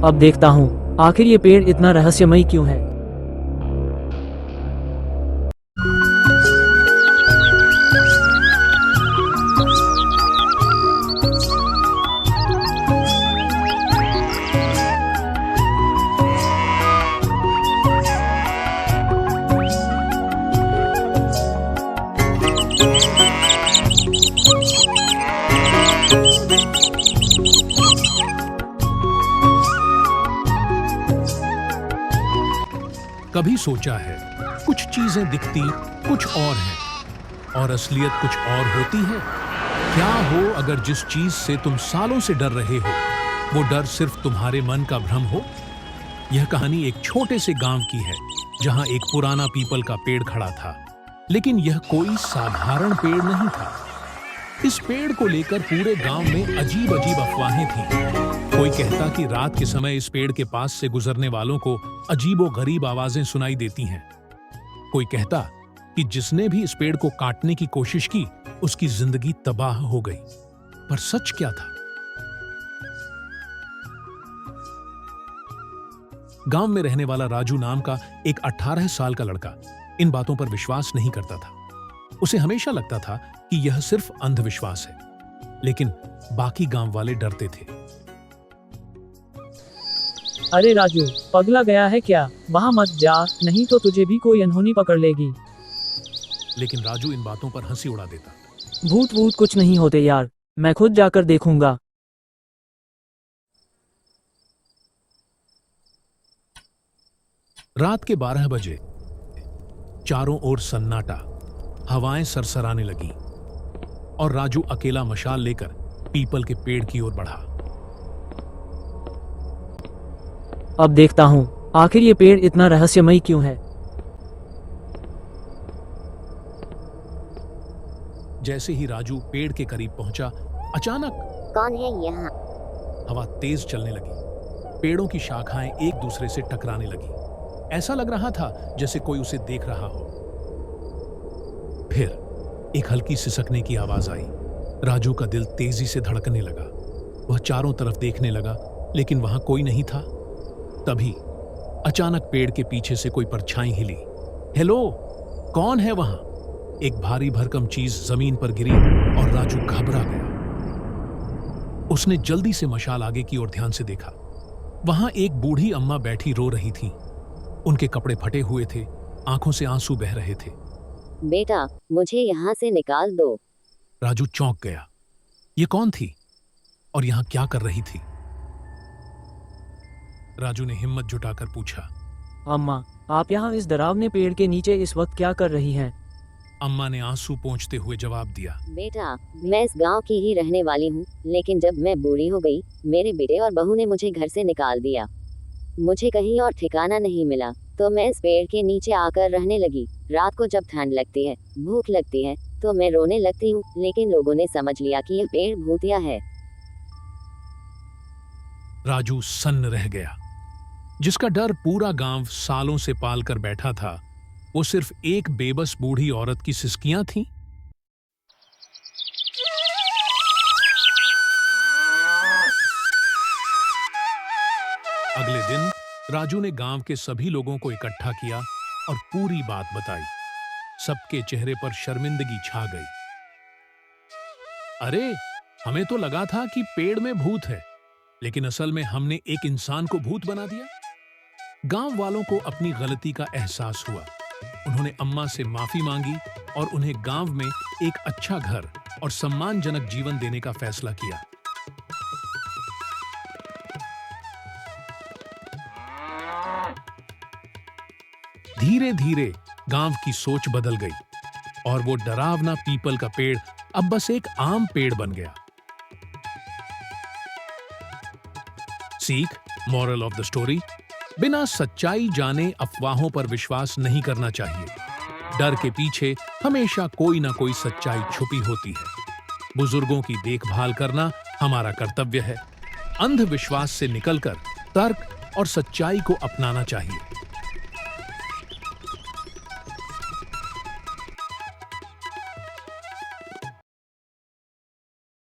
अब देखता हूँ आखिर ये पेड़ इतना रहस्यमयी क्यों है। कभी सोचा है कुछ चीजें दिखती कुछ और हैं और असलियत कुछ और होती है। क्या हो अगर जिस चीज से तुम सालों से डर रहे हो वो डर सिर्फ तुम्हारे मन का भ्रम हो। यह कहानी एक छोटे से गांव की है जहां एक पुराना पीपल का पेड़ खड़ा था, लेकिन यह कोई साधारण पेड़ नहीं था। इस पेड़ को लेकर पूरे गांव में अजीब अजीब अफवाहें थीं। कोई कहता कि रात के समय इस पेड़ के पास से गुजरने वालों को अजीबो-गरीब आवाजें सुनाई देती हैं। कोई कहता कि जिसने भी इस पेड़ को काटने की कोशिश की उसकी जिंदगी तबाह हो गई। पर सच क्या था? गांव में रहने वाला राजू नाम का एक 18 साल का लड़का इन बातों पर विश्वास नहीं करता था। उसे हमेशा लगता था कि यह सिर्फ अंधविश्वास है, लेकिन बाकी गांव वाले डरते थे। अरे राजू, पगला गया है क्या? वहां मत जा, नहीं तो तुझे भी कोई अनहोनी पकड़ लेगी। लेकिन राजू इन बातों पर हंसी उड़ा देता। भूत वूत कुछ नहीं होते यार, मैं खुद जाकर देखूंगा। रात के 12 बजे चारों ओर सन्नाटा, हवाएं सरसराने लगी और राजू अकेला मशाल लेकर पीपल के पेड़ की ओर बढ़ा। अब देखता हूँ आखिर ये पेड़ इतना रहस्यमयी क्यों है। जैसे ही राजू पेड़ के करीब पहुंचा, अचानक कौन है यहाँ? हवा तेज चलने लगी। पेड़ों की शाखाएं एक दूसरे से टकराने लगी। ऐसा लग रहा था जैसे कोई उसे देख रहा हो। फिर एक हल्की सिसकने की आवाज आई। राजू का दिल तेजी से धड़कने लगा। वह चारों तरफ देखने लगा, लेकिन वहां कोई नहीं था। तभी अचानक पेड़ के पीछे से कोई परछाई हिली। हेलो, कौन है वहां? एक भारी भरकम चीज जमीन पर गिरी और राजू घबरा गया। उसने जल्दी से मशाल आगे की ओर ध्यान से देखा। वहां एक बूढ़ी अम्मा बैठी रो रही थी। उनके कपड़े फटे हुए थे, आंखों से आंसू बह रहे थे। बेटा, मुझे यहाँ से निकाल दो। राजू चौंक गया। ये कौन थी और यहां क्या कर रही थी? राजू ने हिम्मत जुटाकर पूछा। अम्मा, आप यहाँ इस डरावने पेड़ के नीचे इस वक्त क्या कर रही हैं? अम्मा ने आंसू पोंछते हुए जवाब दिया। बेटा, मैं इस गांव की ही रहने वाली हूँ, लेकिन जब मैं बूढ़ी हो गई, मेरे बेटे और बहू ने मुझे घर से निकाल दिया। मुझे कहीं और ठिकाना नहीं मिला, तो मैं इस पेड़ के नीचे आकर रहने लगी। रात को जब ठंड लगती है, भूख लगती है, तो मैं रोने लगती हूँ, लेकिन लोगों ने समझ लिया कि यह पेड़ भूतिया है। राजू सन्न रह गया। जिसका डर पूरा गांव सालों से पाल कर बैठा था, वो सिर्फ एक बेबस बूढ़ी औरत की सिसकियां थीं। अगले दिन राजू ने गांव के सभी लोगों को इकट्ठा किया और पूरी बात बताई। सबके चेहरे पर शर्मिंदगी छा गई। अरे, हमें तो लगा था कि पेड़ में भूत है, लेकिन असल में हमने एक इंसान को भूत बना दिया। गांव वालों को अपनी गलती का एहसास हुआ। उन्होंने अम्मा से माफी मांगी और उन्हें गांव में एक अच्छा घर और सम्मानजनक जीवन देने का फैसला किया। धीरे धीरे गांव की सोच बदल गई और वो डरावना पीपल का पेड़ अब बस एक आम पेड़ बन गया। सीख, मॉरल ऑफ द स्टोरी: बिना सच्चाई जाने अफवाहों पर विश्वास नहीं करना चाहिए। डर के पीछे हमेशा कोई ना कोई सच्चाई छुपी होती है। बुजुर्गों की देखभाल करना हमारा कर्तव्य है। अंधविश्वास से निकलकर तर्क और सच्चाई को अपनाना चाहिए।